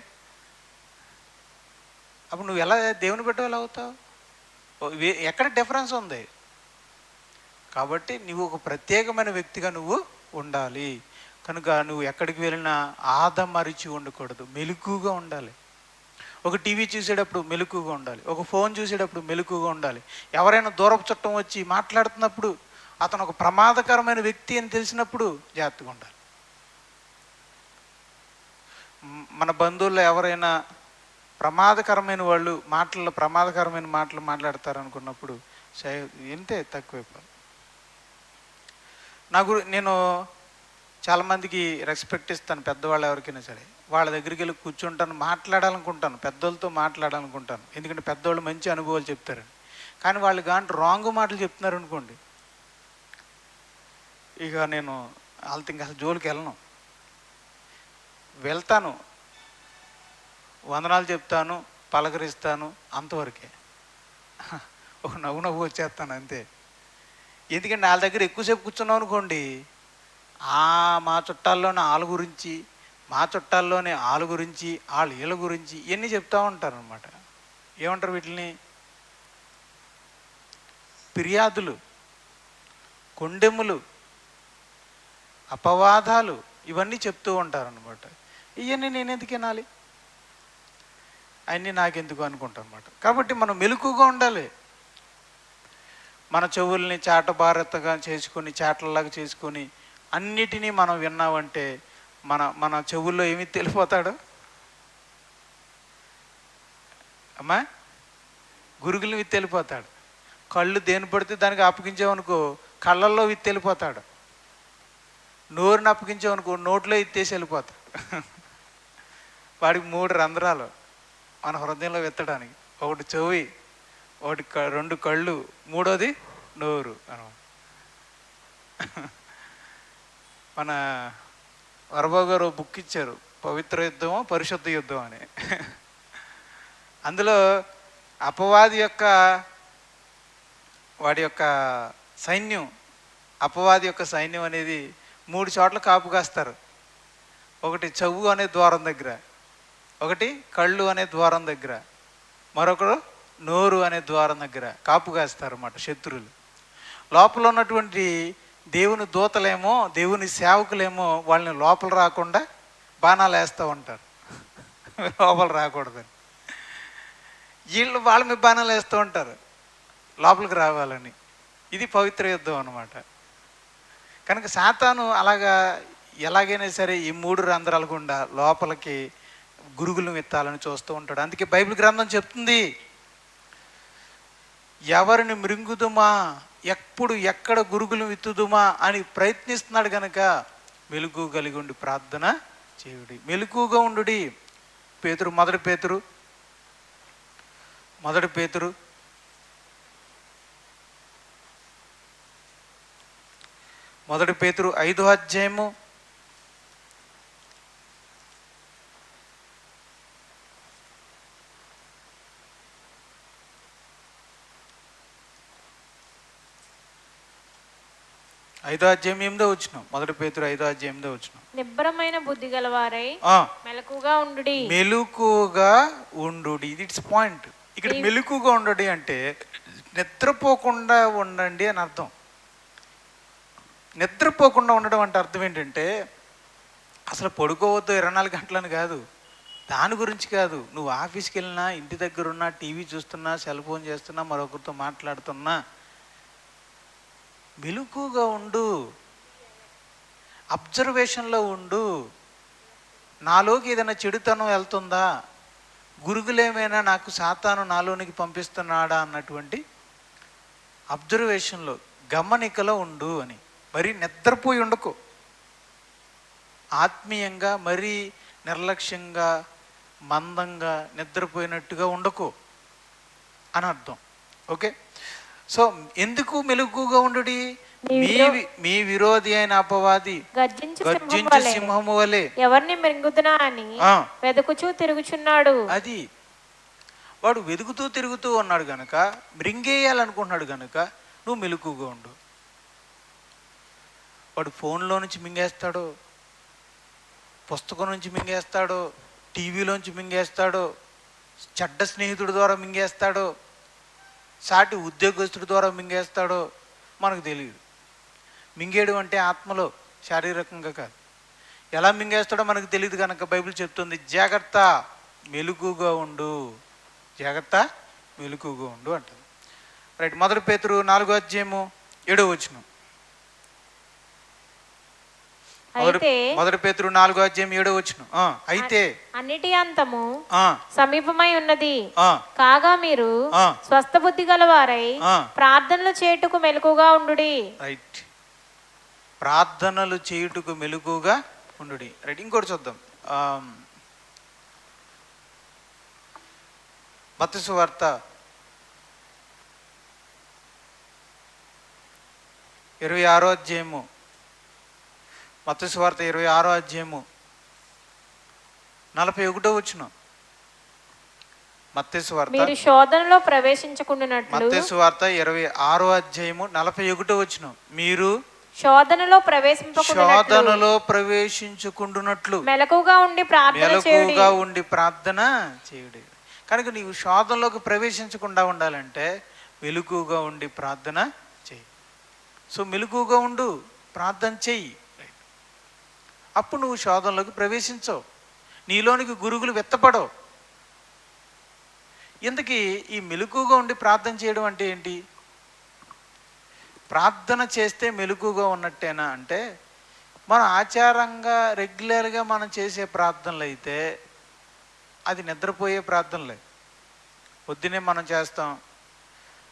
అప్పుడు నువ్వు ఎలా దేవుని బిడ్డ ఎలా అవుతావు? ఎక్కడ డిఫరెన్స్ ఉంది? కాబట్టి నువ్వు ఒక ప్రత్యేకమైన వ్యక్తిగా నువ్వు ఉండాలి. కనుక నువ్వు ఎక్కడికి వెళ్ళినా ఆదమరిచి ఉండకూడదు, మెలకుగా ఉండాలి. ఒక టీవీ చూసేటప్పుడు మెలకుగా ఉండాలి, ఒక ఫోన్ చూసేటప్పుడు మెలకుగా ఉండాలి. ఎవరైనా దూరపు చుట్టం వచ్చి మాట్లాడుతున్నప్పుడు అతను ఒక ప్రమాదకరమైన వ్యక్తి అని తెలిసినప్పుడు జాగ్రత్తగా ఉండాలి. మన బంధువుల్లో ఎవరైనా ప్రమాదకరమైన వాళ్ళు ప్రమాదకరమైన మాటలు మాట్లాడతారనుకున్నప్పుడు ఎంతే తక్కువైపోవాలి. నేను చాలామందికి రెస్పెక్ట్ ఇస్తాను, పెద్దవాళ్ళు ఎవరికైనా సరే. వాళ్ళ దగ్గరికి వెళ్ళి కూర్చుంటాను, మాట్లాడాలనుకుంటాను, పెద్దోళ్ళతో మాట్లాడాలనుకుంటాను. ఎందుకంటే పెద్దవాళ్ళు మంచి అనుభవాలు చెప్తారని. కానీ వాళ్ళు కానీ రాంగ్ మాటలు చెప్తున్నారు అనుకోండి, ఇక నేను వాళ్ళతో ఇంకా అసలు జోలికి వెళ్తాను, వందనాలు చెప్తాను, పలకరిస్తాను, అంతవరకే. ఒక నవ్వు వచ్చేస్తాను అంతే. ఎందుకంటే వాళ్ళ దగ్గర ఎక్కువసేపు కూర్చున్నాం అనుకోండి, మా చుట్టాల్లోనే వాళ్ళ గురించి, మా చుట్టాల్లోనే వాళ్ళ గురించి, వీళ్ళ గురించి ఇవన్నీ చెప్తూ ఉంటారు అనమాట. ఏమంటారు వీటిని? ఫిర్యాదులు, కొండెములు, అపవాదాలు ఇవన్నీ చెప్తూ ఉంటారనమాట. ఇవన్నీ నేను ఎందుకు వినాలి, అవన్నీ నాకెందుకు అనుకుంటాను అనమాట. కాబట్టి మనం మెలకుగా ఉండాలి. మన చెవుల్ని చాటబారతగా చేసుకొని, చాటల్లాగా చేసుకొని అన్నిటినీ మనం విన్నామంటే మన చెవుల్లో ఏమి తెలిపోతాడు అమ్మా? గురుగులు విత్తి వెళ్ళిపోతాడు. కళ్ళు దేని పడితే దానికి అప్పగించామనుకో కళ్ళల్లో విత్తి వెళ్ళిపోతాడు. నోరుని అప్పగించామనుకో నోట్లో ఎత్తేసి వెళ్ళిపోతాడు. వాడికి 3 రంధ్రాలు మన హృదయంలో విత్తడానికి. ఒకటి చెవి, ఒకటి 2 కళ్ళు, 3వది నోరు అనమాట. మన వరబాబు గారు బుక్ ఇచ్చారు, పవిత్ర యుద్ధమో పరిశుద్ధ యుద్ధం అని. అందులో అపవాది యొక్క అపవాది యొక్క సైన్యం అనేది 3 చోట్ల కాపు కాస్తారు. ఒకటి చెవు అనే ద్వారం దగ్గర, ఒకటి కళ్ళు అనే ద్వారం దగ్గర, మరొకరు నోరు అనే ద్వారం దగ్గర కాపు కాస్తారు అన్నమాట శత్రువులు. లోపల ఉన్నటువంటి దేవుని దూతలేమో, దేవుని సేవకులేమో వాళ్ళని లోపల రాకుండా బాణాలు వేస్తూ ఉంటారు, లోపల రాకూడదని. వీళ్ళు వాళ్ళ మీద బాణాలు వేస్తూ ఉంటారు లోపలికి రావాలని. ఇది పవిత్ర యుద్ధం అన్నమాట. కనుక సాతాను ఎలాగైనా సరే ఈ 3 రంధ్రాల గుండా లోపలికి గురుగులు విత్తాలని చూస్తూ ఉంటాడు. అందుకే బైబిల్ గ్రంథం చెప్తుంది, ఎవరిని మృంగుదుమా, ఎప్పుడు ఎక్కడ గురుగులు విత్తుదుమా అని ప్రయత్నిస్తున్నాడు. కనుక మెలకువ కలిగి ఉండి ప్రార్థన చేయుడి, మెలకువగా ఉండు. మొదటి పేతురు 5వ అధ్యాయము 8వ వచనం. 1 పేతురు 5వ అధ్యాయం 8వ వచనం. నిబ్బరమైన బుద్ధి గలవారై మెలకుగా ఉండు. It's point. ఇక్కడ మెలకుగా ఉండండి అంటే నిద్రపోకుండా ఉండండి అని అర్థం. నిద్రపోకుండా ఉండడం అంటే అర్థం ఏంటంటే అసలు పడుకోవద్దు 24 గంటలని కాదు, దాని గురించి కాదు. నువ్వు ఆఫీస్కి వెళ్ళినా, ఇంటి దగ్గర ఉన్నా, టీవీ చూస్తున్నా, సెల్ ఫోన్ చేస్తున్నా, మరొకరితో మాట్లాడుతున్నా మెలకుగా ఉండు, అబ్జర్వేషన్లో ఉండు. నాలోకి ఏదైనా చెడుతనం వెళ్తుందా, గురుగులేమైనా నాకు సాతాను నాలోనికి పంపిస్తున్నాడా అన్నటువంటి అబ్జర్వేషన్లో, గమనికలో ఉండు అని. మరి నిద్రపోయి ఉండకు, ఆత్మీయంగా మరీ నిర్లక్ష్యంగా మందంగా నిద్రపోయినట్టుగా ఉండకు అని అర్థం. ఓకే, సో ఎందుకు మెలకుగా ఉండు? మీ విరోధి అయిన అపవాది గర్జించు సింహము వలె ఎవరిని మృంగుదునా అని వెదుకుచూ తిరుగుచున్నాడు. అది వాడు వెతుకుతూ తిరుగుతూ ఉన్నాడు గనక, మృంగేయాలనుకుంటున్నాడు గనక నువ్వు మెలకుగా ఉండు. వాడు ఫోన్లో నుంచి మింగేస్తాడు, పుస్తకం నుంచి మింగేస్తాడు, టీవీలోంచి మింగేస్తాడు, చెడ్డ స్నేహితుడి ద్వారా మింగేస్తాడు, సాటి ఉద్యోగస్తుడి ద్వారా మింగేస్తాడు, మనకు తెలియదు. మింగేయడం అంటే ఆత్మలో, శారీరకంగా కాదు. ఎలా మింగేస్తాడో మనకు తెలియదు కనుక బైబిల్ చెప్తుంది, జాగ్రత్త మెలకుగా ఉండు, జాగ్రత్త మెలకుగా ఉండు అంటుంది. రైట్. 1 పేతురు 4:7 1 పేతురు 4:7 అయితే అన్నిటి అంతము సమీపమై ఉన్నది కాగా మీరు స్వస్థ బుద్ధి గలవారై ప్రార్థనలు చేయుటకు మెలకుగా ఉండుడి. రైట్. ప్రార్థనలు చేయుటకు మెలకుగా ఉండుడి. రైట్. ఇంకోటి చూద్దాం. మత్తయి సువార్త 26వ అధ్యాయము. మత్తయి సువార్త 26వ అధ్యాయము 41. మత్తయి సువార్త మీరు శోధనలో ప్రవేశించకుండానట్లు. మత్తయి సువార్త 26వ అధ్యాయము 41. మీరు శోధనలో ప్రవేశించుకుండునట్లు మెలకుగా ఉండి ప్రార్థన చేయుడి. కనుక నీవు శోధనలోకి ప్రవేశించకుండా ఉండాలంటే మెలకుగా ఉండి ప్రార్థన చేయి. సో మెలకుగా ఉండు, ప్రార్థన చెయ్యి. అప్పుడు నువ్వు శోధనలోకి ప్రవేశించవు, నీలోనికి గురుగులు వెత్తపడవు. ఇంతకీ ఈ మెలకుగా ఉండి ప్రార్థన చేయడం అంటే ఏంటి? ప్రార్థన చేస్తే మెలకుగా ఉన్నట్టేనా అంటే, మన ఆచారంగా రెగ్యులర్గా మనం చేసే ప్రార్థనలు అయితే అది నిద్రపోయే ప్రార్థనలే. పొద్దునే మనం చేస్తాం,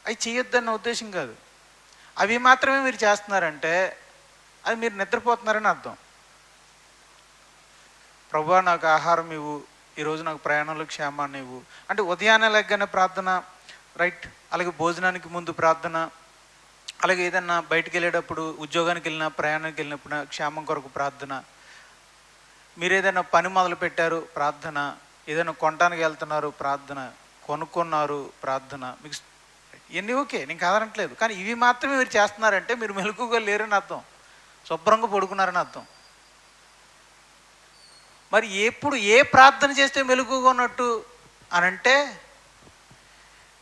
అవి చేయొద్దన్న ఉద్దేశం కాదు. అవి మాత్రమే మీరు చేస్తున్నారంటే అది మీరు నిద్రపోతున్నారని అర్థం. ప్రభువా నాకు ఆహారం ఇవ్వు, ఈరోజు నాకు ప్రయాణంలో క్షేమాన్ని ఇవ్వు అంటే ఉదయాన్నే లెగ్గానే ప్రార్థన. రైట్. అలాగే భోజనానికి ముందు ప్రార్థన, అలాగే ఏదన్నా బయటికి వెళ్ళేటప్పుడు, ఉద్యోగానికి వెళ్ళినా, ప్రయాణానికి వెళ్ళినప్పుడు క్షేమం కొరకు ప్రార్థన. మీరు ఏదైనా పని మొదలు పెట్టారు, ప్రార్థన. ఏదైనా కొనడానికి వెళ్తున్నారు, ప్రార్థన. కొనుక్కున్నారు, ప్రార్థన. మీకు ఇవన్నీ ఓకే, నేను కాదనట్లేదు. కానీ ఇవి మాత్రమే మీరు చేస్తున్నారంటే మీరు మెలకుగా లేరని అర్థం, శుభ్రంగా పడుకున్నారని అర్థం. మరి ఎప్పుడు ఏ ప్రార్థన చేస్తే మెలకుగా ఉన్నట్టు అనంటే,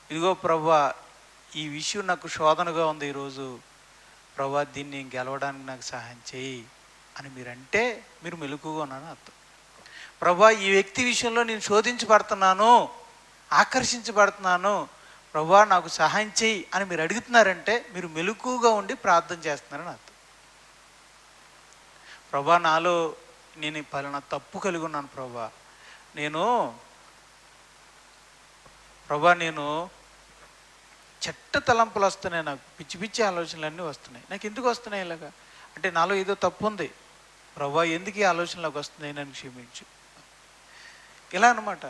ఇదిగో ప్రభువా ఈ విషయం నాకు శోధనగా ఉంది ఈరోజు, ప్రభువా దీన్ని గెలవడానికి నాకు సహాయం చేయి అని మీరంటే మీరు మెలకుగా ఉన్నారని అర్థం. ప్రభువా ఈ వ్యక్తి విషయంలో నేను శోధించబడుతున్నాను, ఆకర్షించబడుతున్నాను, ప్రభువా నాకు సహాయం చేయి అని మీరు అడుగుతున్నారంటే మీరు మెలకుగా ఉండి ప్రార్థన చేస్తున్నారని అర్థం. ప్రభువా నాలో నేను పలానా తప్పు కలిగి ఉన్నాను ప్రభువా, నేను చెట్ట తలంపులు వస్తున్నాయి, నాకు పిచ్చి పిచ్చి ఆలోచనలన్నీ వస్తున్నాయి. నాకు ఎందుకు వస్తున్నాయి ఇలాగా అంటే నాలో ఏదో తప్పు ఉంది ప్రభువా, ఎందుకు ఈ ఆలోచనలకు వస్తున్నాయి, నన్ను క్షమించు. ఇలా అన్నమాట.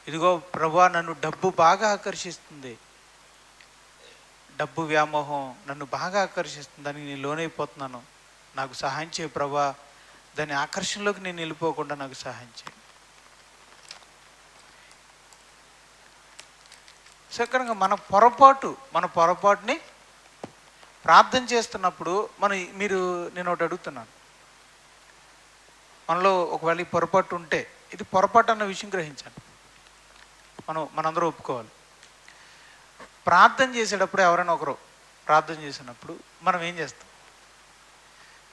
ఇదిగో ప్రభువా నన్ను డబ్బు బాగా ఆకర్షిస్తుంది, డబ్బు వ్యామోహం నన్ను బాగా ఆకర్షిస్తుంది, దానికి నేను లోనైపోతున్నాను, నాకు సహాయం చేయి ప్రభువా, దాని ఆకర్షణలోకి నేను వెళ్ళిపోకుండా నాకు సహాయం చేయి. సో కనుక మన పొరపాటుని ప్రార్థన చేస్తున్నప్పుడు నేను ఒకటి అడుగుతున్నాను, మనలో ఒకవేళ ఈ పొరపాటు ఉంటే, ఇది పొరపాటు అన్న విషయం గ్రహించాలి, మనందరూ ఒప్పుకోవాలి. ప్రార్థన చేసేటప్పుడు ఎవరైనా ఒకరు ప్రార్థన చేసినప్పుడు మనం ఏం చేస్తాం?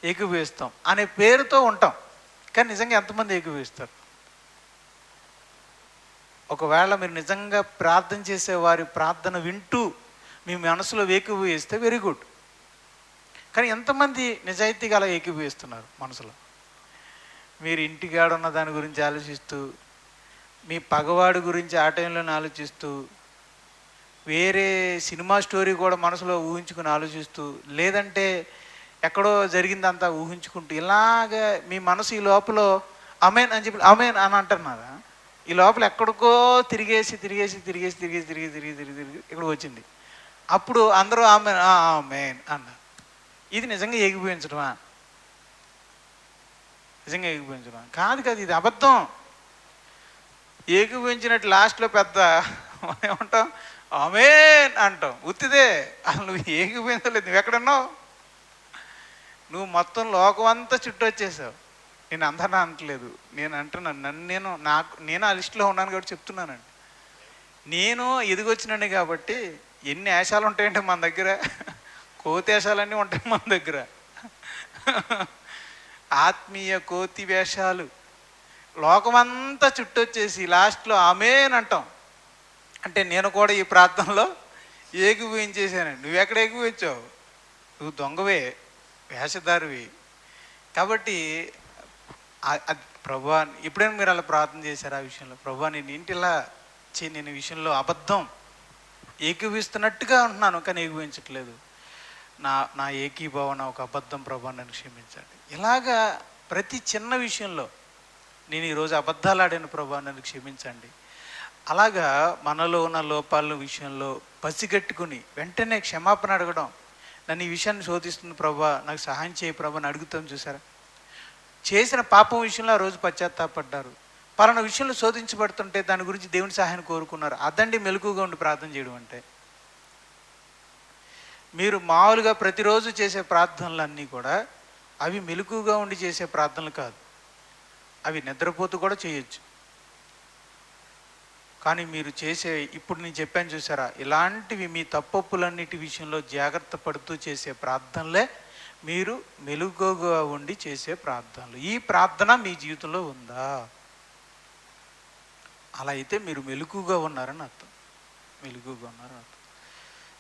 ఏకీభవిస్తాం అనే పేరుతో ఉంటాం, కానీ నిజంగా ఎంతమంది ఏకీభవిస్తారు? ఒకవేళ మీరు నిజంగా ప్రార్థన చేసే వారి ప్రార్థన వింటూ మీ మనసులో ఏకీభవిస్తే వెరీ గుడ్. కానీ ఎంతమంది నిజాయితీగా అలా ఏకీభవిస్తున్నారు? మనసులో మీరు ఇంటికాడున్న దాని గురించి ఆలోచిస్తూ, మీ పగవాడి గురించి ఆ టైంలోనే ఆలోచిస్తూ, వేరే సినిమా స్టోరీ కూడా మనసులో ఊహించుకుని ఆలోచిస్తూ, లేదంటే ఎక్కడో జరిగిందంతా ఊహించుకుంటూ, ఇలాగ మీ మనసు ఈ లోపల అమేన్ అని చెప్పి అమేన్ అని అంటున్నారా? ఈ లోపల ఎక్కడికో తిరిగేసి ఇక్కడ వచ్చింది. అప్పుడు అందరూ ఆమెన్ ఆమెన్ అన్నారు. ఇది నిజంగా ఏకీభవించడమా? నిజంగా ఏకీభవించడమా? కాదు, ఇది అబద్ధం. ఏకీభవించినట్టు లాస్ట్లో పెద్ద ఏమంటాం? ఆమేన్ అంటాం. ఉత్తిదే. అసలు నువ్వు ఏకీభవించలేదు. నువ్వు ఎక్కడున్నావు? నువ్వు మొత్తం లోకం అంతా చుట్టూ వచ్చేసావు. నేను అందరినీ అనట్లేదు, నేను అంటున్నాను, నేను ఆ లిస్టులో ఉన్నాను కాబట్టి చెప్తున్నానండి. నేను ఎదిగొచ్చినండి కాబట్టి ఎన్ని వేషాలు ఉంటాయంటే మన దగ్గర, కోతి వేషాలన్నీ ఉంటాయి మన దగ్గర. ఆత్మీయ కోతి వేషాలు లోకమంతా చుట్టొచ్చేసి లాస్ట్లో ఆమేన్ అంటాం. అంటే నేను కూడా ఈ ప్రార్థనలో ఏకీభవించేశాను. నువ్వెక్కడ ఏకీభవించావు? నువ్వు దొంగవే, వేషధారివి. కాబట్టి ప్రభువా, ఎప్పుడైనా మీరు అలా ప్రార్థన చేశారు ఆ విషయంలో? ప్రభువా, నేను ఇంటిలా నేను ఈ విషయంలో అబద్ధం ఏకీభవిస్తున్నట్టుగా ఉంటున్నాను, కానీ ఏకీభవించట్లేదు. నా ఏకీభావన ఒక అబద్ధం, ప్రభువా నన్ను క్షమించండి. ఇలాగా ప్రతి చిన్న విషయంలో నేను ఈరోజు అబద్ధాలు ఆడాను, ప్రభువా నన్ను క్షమించండి. అలాగా మనలో ఉన్న లోపాల విషయంలో పసిగట్టుకుని వెంటనే క్షమాపణ అడగడం. నన్ను ఈ విషయాన్ని శోధిస్తుంది ప్రభువా, నాకు సహాయం చేయి ప్రభువా అని అడుగుతాం. చూసారా, చేసిన పాపం విషయంలో ఆ రోజు పశ్చాత్తాపడ్డారు. పలానా విషయంలో శోధించబడుతుంటే దాని గురించి దేవుని సహాయాన్ని కోరుకున్నారు. అదండి మెలకుగా ఉండి ప్రార్థన చేయడం అంటే. మీరు మామూలుగా ప్రతిరోజు చేసే ప్రార్థనలన్నీ కూడా అవి మెలకుగా ఉండి చేసే ప్రార్థనలు కాదు, అవి నిద్రపోతూ కూడా చేయొచ్చు. కానీ మీరు చేసే, ఇప్పుడు నేను చెప్పాను చూసారా, ఇలాంటివి మీ తప్పొప్పులన్నిటి విషయంలో జాగ్రత్త పడుతూ చేసే ప్రార్థనలే మీరు మెలుగుగా ఉండి చేసే ప్రార్థనలు. ఈ ప్రార్థన మీ జీవితంలో ఉందా? అలా అయితే మీరు మెలుగుగా ఉన్నారని అర్థం. మెలుగుగా ఉన్నారని అర్థం.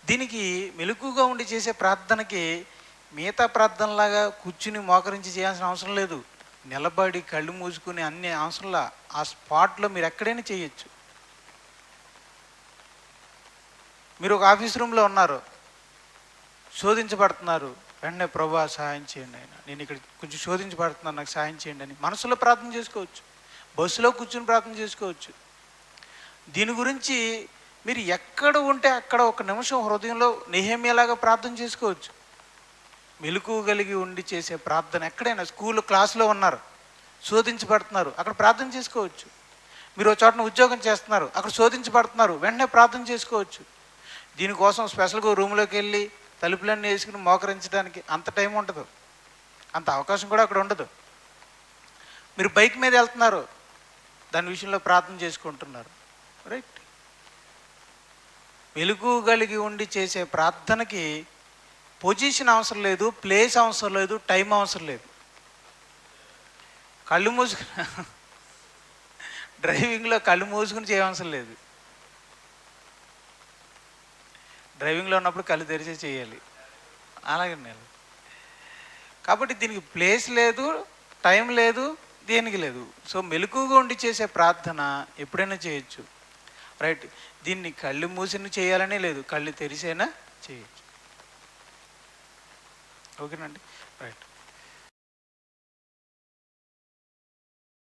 దీనికి మెలుగుగా ఉండి చేసే ప్రార్థనకి మిగతా ప్రార్థనలాగా కూర్చుని మోకరించి చేయాల్సిన అవసరం లేదు. నిలబడి కళ్ళు మూసుకుని అన్ని అవసరంలా ఆ స్పాట్లో మీరు ఎక్కడైనా చేయొచ్చు. మీరు ఒక ఆఫీస్ రూమ్లో ఉన్నారు, శోధించబడుతున్నారు, వెంటనే ప్రభువా సహాయం చేయండి ఆయన, నేను ఇక్కడ కొంచెం శోధించబడుతున్నాను, నాకు సహాయం చేయండి అని మనసులో ప్రార్థన చేసుకోవచ్చు. బస్సులో కూర్చుని ప్రార్థన చేసుకోవచ్చు. దీని గురించి మీరు ఎక్కడ ఉంటే అక్కడ ఒక నిమిషం హృదయంలో నెహెమ్యాలాగా ప్రార్థన చేసుకోవచ్చు. మెలకువగలిగి ఉండి చేసే ప్రార్థన ఎక్కడైనా, స్కూల్ క్లాసులో ఉన్నారు, శోధించబడుతున్నారు, అక్కడ ప్రార్థన చేసుకోవచ్చు. మీరు ఒక చోటన ఉద్యోగం చేస్తున్నారు, అక్కడ శోధించబడుతున్నారు, వెంటనే ప్రార్థన చేసుకోవచ్చు. దీనికోసం స్పెషల్గా రూమ్లోకి వెళ్ళి తలుపులన్నీ వేసుకుని మోకరించడానికి అంత టైం ఉండదు, అంత అవకాశం కూడా అక్కడ ఉండదు. మీరు బైక్ మీద వెళ్తున్నారు, దాని విషయంలో ప్రార్థన చేసుకుంటున్నారు, రైట్? మెలకువగలిగి ఉండి చేసే ప్రార్థనకి పొజిషన్ అవసరం లేదు, ప్లేస్ అవసరం లేదు, టైం అవసరం లేదు. కళ్ళు మూసుకుని డ్రైవింగ్లో కళ్ళు మూసుకుని చేయవసరం లేదు. డ్రైవింగ్లో ఉన్నప్పుడు కళ్ళు తెరిచే చేయాలి, అలాగే నేను. కాబట్టి దీనికి ప్లేస్ లేదు, టైం లేదు, దేనికి లేదు. సో మెలకువగా ఉండి చేసే ప్రార్థన ఎప్పుడైనా చేయొచ్చు, రైట్? దీన్ని కళ్ళు మూసిని చేయాలనే లేదు, కళ్ళు తెరిసైనా చేయొచ్చు. ఓకేనండి, రైట్.